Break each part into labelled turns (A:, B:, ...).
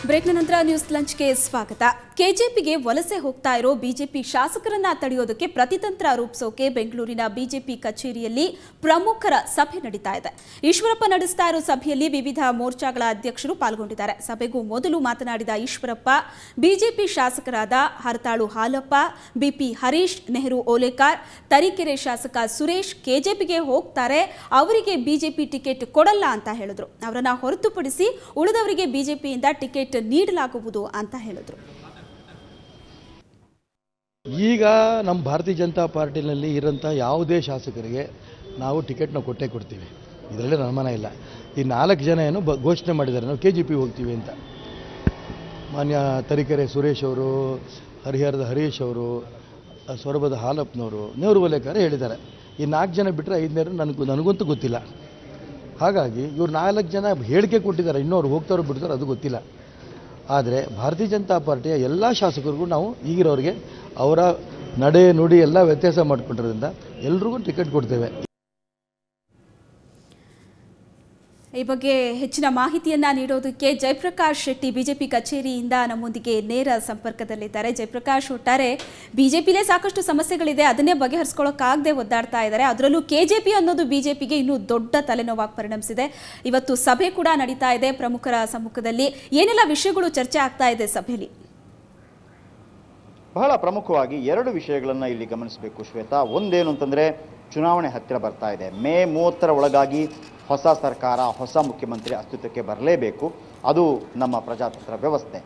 A: ಬ್ರೇಕ್ನ ನಂತರ ನ್ಯೂಸ್ ಲಂಚ್ಗೆ ಸ್ವಾಗತ. ಕೆಜೆಪಿಗೆ ವಲಸೆ ಹೋಗ್ತಾ ಇರೋ ಬಿಜೆಪಿ ಶಾಸಕರನ್ನ ತಡೆಯೋದಕ್ಕೆ ಪ್ರತಿತಂತ್ರ ರೂಪಿಸೋಕೆ ಬೆಂಗಳೂರಿನ ಬಿಜೆಪಿ ಕಚೇರಿಯಲ್ಲಿ ಪ್ರಮುಖರ ಸಭೆ ನಡೀತಾ ಇದೆ. ಈಶ್ವರಪ್ಪ ನಡೆಸ್ತಾ ಇರೋ ಸಭೆಯಲ್ಲಿ ವಿವಿಧ ಮೋರ್ಚಾಗಳ ಅಧ್ಯಕ್ಷರು ಪಾಲ್ಗೊಂಡಿದ್ದಾರೆ. ಸಭೆಗೂ ಮೊದಲು ಮಾತನಾಡಿದ ಈಶ್ವರಪ್ಪ, ಬಿಜೆಪಿ ಶಾಸಕರಾದ ಹರತಾಳು ಹಾಲಪ್ಪ, ಬಿಪಿ ಹರೀಶ್, ನೆಹರು ಓಲೇಕಾರ್, ತರೀಕೆರೆ ಶಾಸಕ ಸುರೇಶ್ ಕೆಜೆಪಿಗೆ ಹೋಗ್ತಾರೆ, ಅವರಿಗೆ ಬಿಜೆಪಿ ಟಿಕೆಟ್ ಕೊಡಲ್ಲ ಅಂತ ಹೇಳಿದ್ರು. ಅವರನ್ನ ಹೊರತುಪಡಿಸಿ ಉಳಿದವರಿಗೆ ಬಿಜೆಪಿಯಿಂದ ಟಿಕೆಟ್ ನೀಡಲಾಗುವುದು ಅಂತ ಹೇಳಿದ್ರು.
B: ಈಗ ನಮ್ಮ ಭಾರತೀಯ ಜನತಾ ಪಾರ್ಟಿನಲ್ಲಿ ಇರೋಂಥ ಯಾವುದೇ ಶಾಸಕರಿಗೆ ನಾವು ಟಿಕೆಟ್ನ ಕೊಟ್ಟೇ ಕೊಡ್ತೀವಿ, ಇದರಲ್ಲಿ ಅನುಮಾನ ಇಲ್ಲ. ಈ 4 ಜನ ಏನು ಘೋಷಣೆ ಮಾಡಿದ್ದಾರೆ, ನಾವು KJP ಹೋಗ್ತೀವಿ ಅಂತ. ಮಾನ್ಯ ತರೀಕೆರೆ ಸುರೇಶ್ ಅವರು, ಹರಿಹರದ ಹರೀಶ್ ಅವರು, ಸೊರಬದ ಹಾಲಪ್ಪನವರು, ನೆಹರು ಓಲೇಕಾರ ಹೇಳಿದ್ದಾರೆ. ಈ 4 ಜನ ಬಿಟ್ಟರೆ 5ನೇರು ನನಗಂತೂ ಗೊತ್ತಿಲ್ಲ. ಹಾಗಾಗಿ ಇವ್ರು 4 ಜನ ಹೇಳಿಕೆ ಕೊಟ್ಟಿದ್ದಾರೆ, ಇನ್ನೂ ಅವ್ರು ಹೋಗ್ತಾರೋ ಬಿಡ್ತಾರೋ ಅದು ಗೊತ್ತಿಲ್ಲ. ಆದರೆ ಭಾರತೀಯ ಜನತಾ ಪಾರ್ಟಿಯ ಎಲ್ಲ ಶಾಸಕರಿಗೂ ನಾವು ಈಗಿರೋರಿಗೆ ಅವರ ನಡೆ ನುಡಿ ಎಲ್ಲ ವ್ಯತ್ಯಾಸ ಮಾಡಿಕೊಂಡಿರೋದ್ರಿಂದ ಎಲ್ರಿಗೂ ಟಿಕೆಟ್ ಕೊಡ್ತೇವೆ.
A: ಈ ಬಗ್ಗೆ ಹೆಚ್ಚಿನ ಮಾಹಿತಿಯನ್ನ ನೀಡೋದಕ್ಕೆ ಜಯಪ್ರಕಾಶ್ ಶೆಟ್ಟಿ ಬಿಜೆಪಿ ಕಚೇರಿಯಿಂದ ನಮ್ಮೊಂದಿಗೆ ನೇರ ಸಂಪರ್ಕದಲ್ಲಿದ್ದಾರೆ. ಜಯಪ್ರಕಾಶ್, ಒಟ್ಟಾರೆ ಬಿಜೆಪಿಲೇ ಸಾಕಷ್ಟು ಸಮಸ್ಯೆಗಳಿದೆ, ಅದನ್ನೇ ಬಗೆಹರಿಸ್ಕೊಳ್ಳೋಕ್ಕಾಗದೆ ಒದ್ದಾಡ್ತಾ ಇದ್ದಾರೆ. ಅದರಲ್ಲೂ KJP ಅನ್ನೋದು ಬಿಜೆಪಿಗೆ ಇನ್ನೂ ದೊಡ್ಡ ತಲೆನೋವಾಗಿ ಪರಿಣಮಿಸಿದೆ. ಇವತ್ತು ಸಭೆ ಕೂಡ ನಡೀತಾ ಇದೆ ಪ್ರಮುಖರ ಸಮ್ಮುಖದಲ್ಲಿ. ಏನೆಲ್ಲ ವಿಷಯಗಳು ಚರ್ಚೆ ಆಗ್ತಾ ಇದೆ ಸಭೆಯಲ್ಲಿ?
C: ಬಹಳ ಪ್ರಮುಖವಾಗಿ 2 ವಿಷಯಗಳನ್ನು ಇಲ್ಲಿ ಗಮನಿಸಬೇಕು ಶ್ವೇತಾ. ಒಂದೇನು ಅಂತಂದರೆ, ಚುನಾವಣೆ ಹತ್ತಿರ ಬರ್ತಾ ಇದೆ. ಮೇ 30ರ ಒಳಗಾಗಿ ಹೊಸ ಸರ್ಕಾರ, ಹೊಸ ಮುಖ್ಯಮಂತ್ರಿ ಅಸ್ತಿತ್ವಕ್ಕೆ ಬರಲೇಬೇಕು. ಅದು ನಮ್ಮ ಪ್ರಜಾತಂತ್ರ ವ್ಯವಸ್ಥೆ.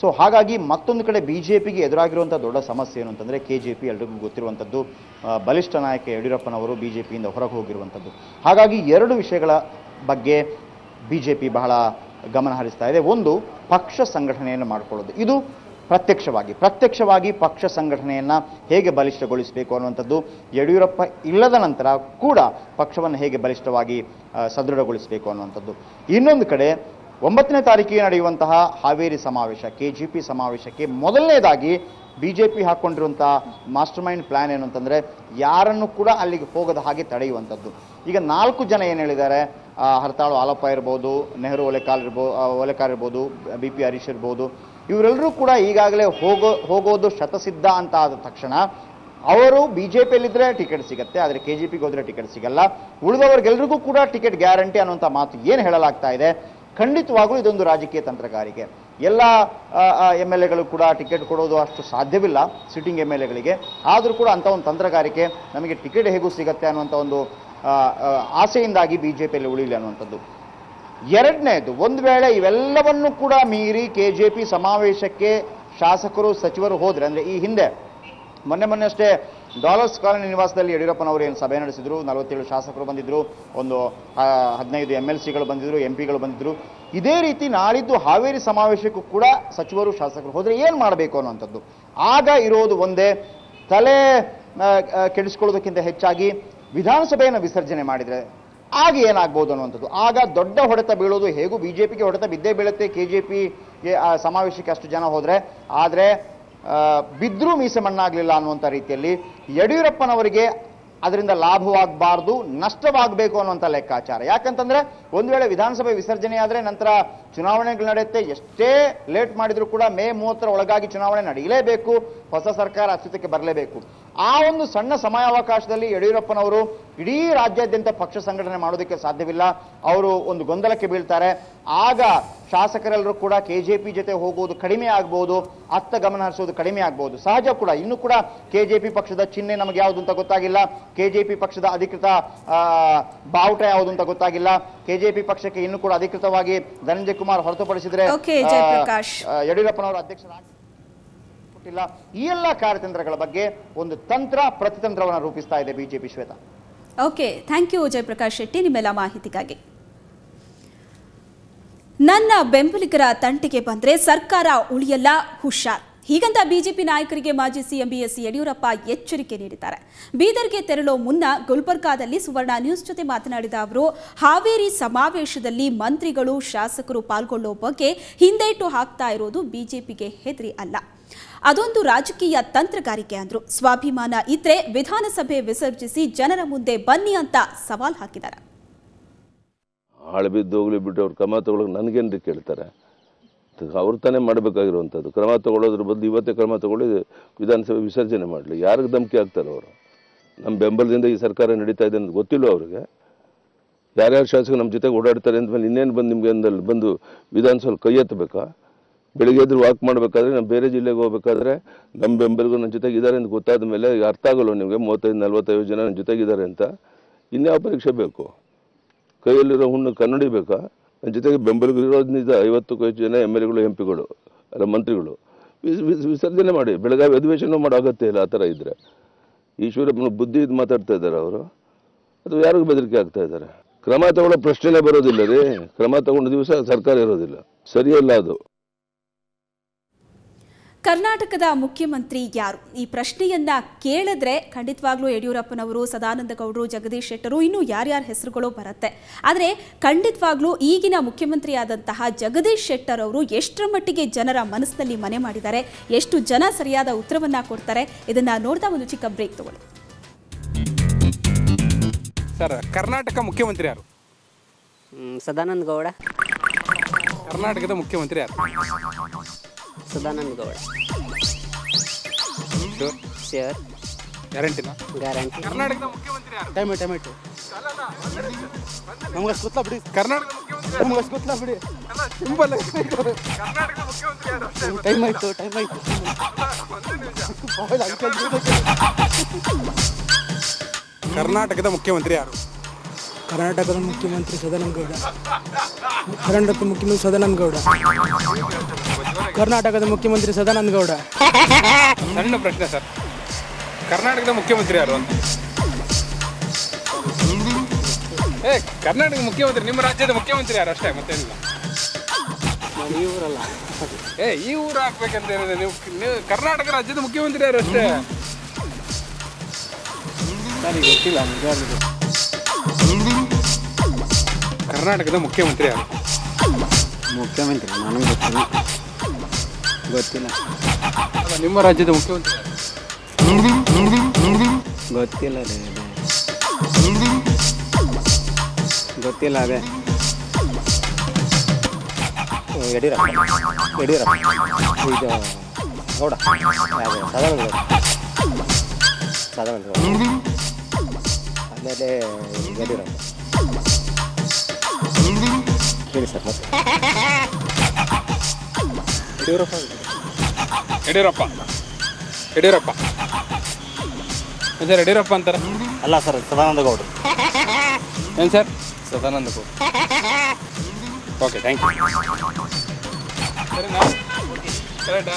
C: ಸೊ ಹಾಗಾಗಿ ಮತ್ತೊಂದು ಕಡೆ ಬಿಜೆಪಿಗೆ ಎದುರಾಗಿರುವಂಥ ದೊಡ್ಡ ಸಮಸ್ಯೆ ಏನು ಅಂತಂದರೆ, KJP ಎಲ್ರಿಗೂ ಗೊತ್ತಿರುವಂಥದ್ದು, ಬಲಿಷ್ಠ ನಾಯಕ ಯಡಿಯೂರಪ್ಪನವರು ಬಿಜೆಪಿಯಿಂದ ಹೊರಗೆ ಹೋಗಿರುವಂಥದ್ದು. ಹಾಗಾಗಿ 2 ವಿಷಯಗಳ ಬಗ್ಗೆ ಬಿಜೆಪಿ ಬಹಳ ಗಮನ ಹರಿಸ್ತಾ ಇದೆ. ಒಂದು, ಪಕ್ಷ ಸಂಘಟನೆಯನ್ನು ಮಾಡಿಕೊಳ್ಳೋದು. ಇದು ಪ್ರತ್ಯಕ್ಷವಾಗಿ ಪಕ್ಷ ಸಂಘಟನೆಯನ್ನು ಹೇಗೆ ಬಲಿಷ್ಠಗೊಳಿಸಬೇಕು ಅನ್ನುವಂಥದ್ದು, ಯಡಿಯೂರಪ್ಪ ಇಲ್ಲದ ನಂತರ ಕೂಡ ಪಕ್ಷವನ್ನು ಹೇಗೆ ಬಲಿಷ್ಠವಾಗಿ ಸದೃಢಗೊಳಿಸಬೇಕು ಅನ್ನುವಂಥದ್ದು. ಇನ್ನೊಂದು ಕಡೆ 9ನೇ ತಾರೀಕಿಗೆ ನಡೆಯುವಂತಹ ಹಾವೇರಿ ಸಮಾವೇಶ, KJP ಸಮಾವೇಶಕ್ಕೆ ಮೊದಲನೇದಾಗಿ ಬಿಜೆಪಿ ಹಾಕ್ಕೊಂಡಿರುವಂಥ ಮಾಸ್ಟರ್ ಮೈಂಡ್ ಪ್ಲಾನ್ ಏನು ಅಂತಂದರೆ, ಯಾರನ್ನು ಕೂಡ ಅಲ್ಲಿಗೆ ಹೋಗದ ಹಾಗೆ ತಡೆಯುವಂಥದ್ದು. ಈಗ 4 ಜನ ಏನು ಹೇಳಿದ್ದಾರೆ, ಹರತಾಳು ಹಾಲಪ್ಪ ಇರ್ಬೋದು, ನೆಹರು ಓಲೇಕಾರ್ ಇರ್ಬೋದು, BP ಹರೀಶ್ ಇರ್ಬೋದು, ಇವರೆಲ್ಲರೂ ಕೂಡ ಈಗಾಗಲೇ ಹೋಗೋದು ಶತಸಿದ್ಧ ಅಂತ ಆದ ತಕ್ಷಣ ಅವರು ಬಿಜೆಪಿಯಲ್ಲಿದ್ದರೆ ಟಿಕೆಟ್ ಸಿಗುತ್ತೆ, ಆದರೆ KJPಗೆ ಹೋದರೆ ಟಿಕೆಟ್ ಸಿಗಲ್ಲ. ಉಳಿದವರಿಗೆಲ್ರಿಗೂ ಕೂಡ ಟಿಕೆಟ್ ಗ್ಯಾರಂಟಿ ಅನ್ನುವಂಥ ಮಾತು ಏನು ಹೇಳಲಾಗ್ತಾ ಇದೆ, ಖಂಡಿತವಾಗೂ ಇದೊಂದು ರಾಜಕೀಯ ತಂತ್ರಗಾರಿಕೆ. ಎಲ್ಲ MLAಗಳು ಕೂಡ ಟಿಕೆಟ್ ಕೊಡೋದು ಅಷ್ಟು ಸಾಧ್ಯವಿಲ್ಲ ಸಿಟ್ಟಿಂಗ್ MLAಗಳಿಗೆ. ಆದರೂ ಕೂಡ ಅಂಥ ಒಂದು ತಂತ್ರಗಾರಿಕೆ, ನಮಗೆ ಟಿಕೆಟ್ ಹೇಗೂ ಸಿಗುತ್ತೆ ಅನ್ನುವಂಥ ಒಂದು ಆಸೆಯಿಂದಾಗಿ ಬಿಜೆಪಿಯಲ್ಲಿ ಉಳಿಲಿ ಅನ್ನುವಂಥದ್ದು. ಎರಡನೇದು, ಒಂದು ವೇಳೆ ಇವೆಲ್ಲವನ್ನೂ ಕೂಡ ಮೀರಿ KJP ಸಮಾವೇಶಕ್ಕೆ ಶಾಸಕರು ಸಚಿವರು ಹೋದರೆ, ಅಂದರೆ ಈ ಹಿಂದೆ ಮೊನ್ನೆ ಅಷ್ಟೇ ಡಾಲರ್ಸ್ ಕಾಲನಿ ನಿವಾಸದಲ್ಲಿ ಯಡಿಯೂರಪ್ಪನವರು ಏನು ಸಭೆ ನಡೆಸಿದ್ರು, 47 ಶಾಸಕರು ಬಂದಿದ್ದರು, ಒಂದು 15 MLCಗಳು ಬಂದಿದ್ದರು, MPಗಳು ಬಂದಿದ್ದರು. ಇದೇ ರೀತಿ ನಾಳಿದ್ದು ಹಾವೇರಿ ಸಮಾವೇಶಕ್ಕೂ ಕೂಡ ಸಚಿವರು ಶಾಸಕರು ಹೋದರೆ ಏನು ಮಾಡಬೇಕು ಅನ್ನುವಂಥದ್ದು. ಆಗ ಇರೋದು ಒಂದೇ, ತಲೆ ಕೆಡಿಸ್ಕೊಳ್ಳೋದಕ್ಕಿಂತ ಹೆಚ್ಚಾಗಿ ವಿಧಾನಸಭೆಯನ್ನು ವಿಸರ್ಜನೆ ಮಾಡಿದರೆ ಆಗ ಏನಾಗ್ಬೋದು ಅನ್ನುವಂಥದ್ದು. ಆಗ ದೊಡ್ಡ ಹೊಡೆತ ಬೀಳೋದು, ಹೇಗೂ ಬಿಜೆಪಿಗೆ ಹೊಡೆತ ಬಿದ್ದೇ ಬೀಳುತ್ತೆ KJPಗೆ ಸಮಾವೇಶಕ್ಕೆ ಅಷ್ಟು ಜನ ಹೋದರೆ. ಆದರೆ ಬಿದ್ದರೂ ಮೀಸೆ ಮಣ್ಣಾಗಲಿಲ್ಲ ಅನ್ನುವಂಥ ರೀತಿಯಲ್ಲಿ ಯಡಿಯೂರಪ್ಪನವರಿಗೆ ಅದರಿಂದ ಲಾಭವಾಗಬಾರ್ದು, ನಷ್ಟವಾಗಬೇಕು ಅನ್ನುವಂಥ ಲೆಕ್ಕಾಚಾರ. ಯಾಕಂತಂದರೆ, ಒಂದು ವೇಳೆ ವಿಧಾನಸಭೆ ವಿಸರ್ಜನೆ ಆದರೆ ನಂತರ ಚುನಾವಣೆಗಳು ನಡೆಯುತ್ತೆ. ಎಷ್ಟೇ ಲೇಟ್ ಮಾಡಿದರೂ ಕೂಡ ಮೇ 30ರ ಒಳಗಾಗಿ ಚುನಾವಣೆ ನಡೆಯಲೇಬೇಕು, ಹೊಸ ಸರ್ಕಾರ ಅಸ್ತಿತ್ವಕ್ಕೆ ಬರಲೇಬೇಕು. ಆ ಒಂದು ಸಣ್ಣ ಸಮಯಾವಕಾಶದಲ್ಲಿ ಯಡಿಯೂರಪ್ಪನವರು ಇಡೀ ರಾಜ್ಯಾದ್ಯಂತ ಪಕ್ಷ ಸಂಘಟನೆ ಮಾಡೋದಕ್ಕೆ ಸಾಧ್ಯವಿಲ್ಲ. ಅವರು ಒಂದು ಗೊಂದಲಕ್ಕೆ ಬೀಳ್ತಾರೆ. ಆಗ ಶಾಸಕರೆಲ್ಲರೂ ಕೂಡ KJP ಜೊತೆ ಹೋಗುವುದು ಕಡಿಮೆ ಆಗ್ಬೋದು, ಅತ್ತ ಗಮನ ಹರಿಸೋದು ಕಡಿಮೆ ಆಗ್ಬೋದು. ಸಹಜ ಕೂಡ. ಇನ್ನೂ ಕೂಡ KJP ಪಕ್ಷದ ಚಿಹ್ನೆ ನಮಗೆ ಯಾವುದು ಅಂತ ಗೊತ್ತಾಗಿಲ್ಲ, KJP ಪಕ್ಷದ ಅಧಿಕೃತ ಬಾವುಟ ಯಾವುದು ಅಂತ ಗೊತ್ತಾಗಿಲ್ಲ. KJP ಪಕ್ಷಕ್ಕೆ ಇನ್ನೂ ಕೂಡ ಅಧಿಕೃತವಾಗಿ ಧನಂಜಯ ಕುಮಾರ್ ಹೊರತುಪಡಿಸಿದ್ರೆ ಯಡಿಯೂರಪ್ಪನವರು ಅಧ್ಯಕ್ಷರಾಗಿ ಕೊಟ್ಟಿಲ್ಲ. ಈ ಎಲ್ಲ ಕಾರ್ಯತಂತ್ರಗಳ ಬಗ್ಗೆ ಒಂದು ತಂತ್ರ ಪ್ರತಿತಂತ್ರವನ್ನು ರೂಪಿಸ್ತಾ ಇದೆ BJP. Shweta,
A: okay, thank you Jayaprakash Shetty, ನಿಮ್ಮೆಲ್ಲ ಮಾಹಿತಿಗಾಗಿ. ನನ್ನ ಬೆಂಬಲಿಗರ ತಂಟೆಗೆ ಬಂದ್ರೆ ಸರ್ಕಾರ ಉಳಿಯಲ್ಲ, ಹುಷಾರ್. ಹೀಗಂತ ಬಿಜೆಪಿ ನಾಯಕರಿಗೆ ಮಾಜಿ ಸಿಎಂ BS ಯಡಿಯೂರಪ್ಪ ಎಚ್ಚರಿಕೆ ನೀಡಿದ್ದಾರೆ. ಬೀದರ್ಗೆ ತೆರಳೋ ಮುನ್ನ ಗುಲ್ಬರ್ಗಾದಲ್ಲಿ ಸುವರ್ಣ ನ್ಯೂಸ್ ಜೊತೆ ಮಾತನಾಡಿದ ಅವರು, ಹಾವೇರಿ ಸಮಾವೇಶದಲ್ಲಿ ಮಂತ್ರಿಗಳು, ಶಾಸಕರು ಪಾಲ್ಗೊಳ್ಳೋ ಬಗ್ಗೆ ಹಿಂದೇಟು ಹಾಕ್ತಾ ಇರೋದು ಬಿಜೆಪಿಗೆ ಹೆದರಿ ಅಲ್ಲ, ಅದೊಂದು ರಾಜಕೀಯ ತಂತ್ರಗಾರಿಕೆ ಅಂದ್ರು. ಸ್ವಾಭಿಮಾನ ಇದ್ರೆ ವಿಧಾನಸಭೆ ವಿಸರ್ಜಿಸಿ ಜನರ ಮುಂದೆ ಬನ್ನಿ ಅಂತ ಸವಾಲ್ ಹಾಕಿದ್ದಾರೆ.
D: ಹಾಳು ಬಿದ್ದು ಹೋಗ್ಲಿ ಬಿಟ್ಟು ಅವ್ರು ಕ್ರಮ ತಗೊಳ್ಳೋಕೆ ನನಗೇನ್ರಿ ಕೇಳ್ತಾರೆ? ಆಯ್ತು, ಅವ್ರು ತಾನೇ ಮಾಡಬೇಕಾಗಿರುವಂಥದ್ದು. ಕ್ರಮ ತಗೊಳ್ಳೋದ್ರ ಬದಲು ಇವತ್ತೇ ಕ್ರಮ ತಗೊಳ್ಳಿ ವಿಧಾನಸಭೆ ವಿಸರ್ಜನೆ ಮಾಡಲಿ. ಯಾರಿಗೆ ಧಮಕಿ ಹಾಕ್ತಾರೆ ಅವರು? ನಮ್ಮ ಬೆಂಬಲದಿಂದ ಈ ಸರ್ಕಾರ ನಡೀತಾ ಇದೆ ಅಂತ ಗೊತ್ತಿಲ್ಲ ಅವ್ರಿಗೆ. ಯಾರ್ಯಾರು ಶಾಸಕರು ನಮ್ಮ ಜೊತೆಗೆ ಓಡಾಡ್ತಾರೆ ಅಂದಮೇಲೆ ಇನ್ನೇನು ಬಂದು ನಿಮಗೆ ಅಂದಲ್ಲಿ ಬಂದು ವಿಧಾನಸಭೆ ಕೈ ಎತ್ತಬೇಕಾ? ಬೆಳಿಗ್ಗೆ ಎದ್ರು ವಾಕ್ ಮಾಡಬೇಕಾದ್ರೆ ನಮ್ಮ ಬೇರೆ ಜಿಲ್ಲೆಗೆ ಹೋಗ್ಬೇಕಾದ್ರೆ ನಮ್ಮ ಬೆಂಬಲಿಗರು ನನ್ನ ಜೊತೆಗೆ ಇದ್ದಾರೆ ಅಂತ ಗೊತ್ತಾದ ಮೇಲೆ ಅರ್ಥ ಆಗೋಲ್ಲ ನಿಮಗೆ 35-45 ಜನ ನನ್ನ ಜೊತೆಗಿದ್ದಾರೆ ಅಂತ. ಇನ್ಯಾವ ಪರೀಕ್ಷೆ ಬೇಕು? ಕೈಯಲ್ಲಿರೋ ಹುಣ್ಣು ಕನ್ನಡಿಬೇಕಾ? ನನ್ನ ಜೊತೆಗೆ ಬೆಂಬಲಿಗರು ಇರೋದು ನಿಜ. 50ಕ್ಕೂ ಹೆಚ್ಚು ಜನ MLAಗಳು MP ಗಳು ಅಲ್ಲ ಮಂತ್ರಿಗಳು. ವಿಸರ್ಜನೆ ಮಾಡಿ, ಬೆಳಗಾವಿ ಅಧಿವೇಶನ ಮಾಡೋ ಅಗತ್ಯ ಇಲ್ಲ. ಆ ಥರ ಇದ್ದರೆ ಈಶ್ವರಪ್ಪನ ಬುದ್ಧಿ ಇದು ಮಾತಾಡ್ತಾ ಇದ್ದಾರೆ ಅವರು, ಅಥವಾ ಯಾರಿಗೂ ಬೆದರಿಕೆ ಆಗ್ತಾ ಇದ್ದಾರೆ? ಕ್ರಮ ತಗೊಳ್ಳೋ ಪ್ರಶ್ನೆನೇ ಬರೋದಿಲ್ಲ ರೀ. ಕ್ರಮ ತಗೊಂಡ ದಿವಸ ಸರ್ಕಾರ ಇರೋದಿಲ್ಲ, ಸರಿಯಲ್ಲ ಅದು.
A: ಕರ್ನಾಟಕದ ಮುಖ್ಯಮಂತ್ರಿ ಯಾರು? ಈ ಪ್ರಶ್ನೆಯನ್ನ ಕೇಳಿದ್ರೆ ಖಂಡಿತವಾಗ್ಲೂ ಯಡಿಯೂರಪ್ಪನವರು, ಸದಾನಂದ ಗೌಡರು, ಜಗದೀಶ್ ಶೆಟ್ಟರು, ಇನ್ನೂ ಯಾರ್ಯಾರ ಹೆಸರುಗಳು ಬರುತ್ತೆ. ಆದರೆ ಖಂಡಿತವಾಗ್ಲೂ ಈಗಿನ ಮುಖ್ಯಮಂತ್ರಿಯಾದಂತಹ ಜಗದೀಶ್ ಶೆಟ್ಟರ್ ಅವರು ಎಷ್ಟರ ಮಟ್ಟಿಗೆ ಜನರ ಮನಸ್ಸಿನಲ್ಲಿ ಮನೆ ಮಾಡಿದ್ದಾರೆ, ಎಷ್ಟು ಜನ ಸರಿಯಾದ ಉತ್ತರವನ್ನ ಕೊಡ್ತಾರೆ, ಇದನ್ನ ನೋಡ್ತಾ ಒಂದು ಚಿಕ್ಕ ಬ್ರೇಕ್ ತಗೊಳ್ಳಿ.
E: ಸರ್, ಕರ್ನಾಟಕ ಮುಖ್ಯಮಂತ್ರಿ ಯಾರು?
F: ಸದಾನಂದ ಗೌಡ.
E: ಕರ್ನಾಟಕದ ಮುಖ್ಯಮಂತ್ರಿ ಯಾರು?
F: ಸದಾನಂದ ಗೌಡ. ಶೇರ್
E: ಗ್ಯಾರಂಟಿನಾ?
F: ಗ್ಯಾರಂಟಿ.
E: ಕರ್ನಾಟಕದ ಮುಖ್ಯಮಂತ್ರಿ ಯಾರು?
G: ಟೈಮು ನಮ್ಗೆ ಅಷ್ಟು ಗೊತ್ತಾ ಬಿಡಿ.
E: ಕರ್ನಾಟಕದ ಮುಖ್ಯಮಂತ್ರಿ
G: ನಮ್ಗೆ ಅಷ್ಟು ಗೊತ್ತಾ ಬಿಡಿ.
E: ಸಿಂಪಲ್. ಕರ್ನಾಟಕದ ಮುಖ್ಯಮಂತ್ರಿ ಯಾರು?
G: ಟೈಮ್ ಆಯ್ತು.
E: ಕರ್ನಾಟಕದ ಮುಖ್ಯಮಂತ್ರಿ ಯಾರು?
G: ಕರ್ನಾಟಕದ ಮುಖ್ಯಮಂತ್ರಿ ಸದಾನಂದ ಗೌಡ. ಕರ್ನಾಟಕದ ಮುಖ್ಯಮಂತ್ರಿ ಸದಾನಂದ ಗೌಡ. ಕರ್ನಾಟಕದ ಮುಖ್ಯಮಂತ್ರಿ ಸದಾನಂದ ಗೌಡ.
E: ಸಣ್ಣ ಪ್ರಶ್ನೆ ಸರ್, ಕರ್ನಾಟಕದ ಮುಖ್ಯಮಂತ್ರಿ ಯಾರು ಅಂತ? ಕರ್ನಾಟಕದ ಮುಖ್ಯಮಂತ್ರಿ, ನಿಮ್ಮ ರಾಜ್ಯದ ಮುಖ್ಯಮಂತ್ರಿ ಯಾರು ಅಷ್ಟೇ, ಮತ್ತೇನಿಲ್ಲ.
F: ಈ ಊರಲ್ಲ.
E: ಈ ಊರು ಹಾಕ್ಬೇಕಂತ ಏನಿದೆ? ನೀವು ಕರ್ನಾಟಕ ರಾಜ್ಯದ ಮುಖ್ಯಮಂತ್ರಿ ಯಾರು ಅಷ್ಟೇ.
F: ಗೊತ್ತಿಲ್ಲ.
E: ಕರ್ನಾಟಕದ ಮುಖ್ಯಮಂತ್ರಿ ಯಾರು?
F: ಮುಖ್ಯಮಂತ್ರಿ ನನಗೆ ಗೊತ್ತಿಲ್ಲ.
E: ನಿಮ್ಮ ರಾಜ್ಯದ ಮುಖ್ಯಮಂತ್ರಿ ಯಾರು?
F: ಗೊತ್ತಿಲ್ಲ ರೀ. ಗೊತ್ತಿಲ್ಲ. ಅದೇ
G: ಯಡಿಯೂರಪ್ಪ. ಇದು ಗೌಡ. ಸದಾನಂದ ಗೌಡ. ಆಮೇಲೆ ಯಡಿಯೂರಪ್ಪ. ಹೇಳಿ ಸರ್ ಮತ್ತೆ.
E: ಯಡಿಯೂರಪ್ಪ ಸರ್, ಯಡಿಯೂರಪ್ಪ ಅಂತಾರೆ.
G: ಅಲ್ಲ ಸರ್, ಸದಾನಂದ ಗೌಡ.
E: ಏನು sir? Sadananda Gowda. Okay, thank you. ಸರಿನಾ? ಕರೆಕ್ಟಾ?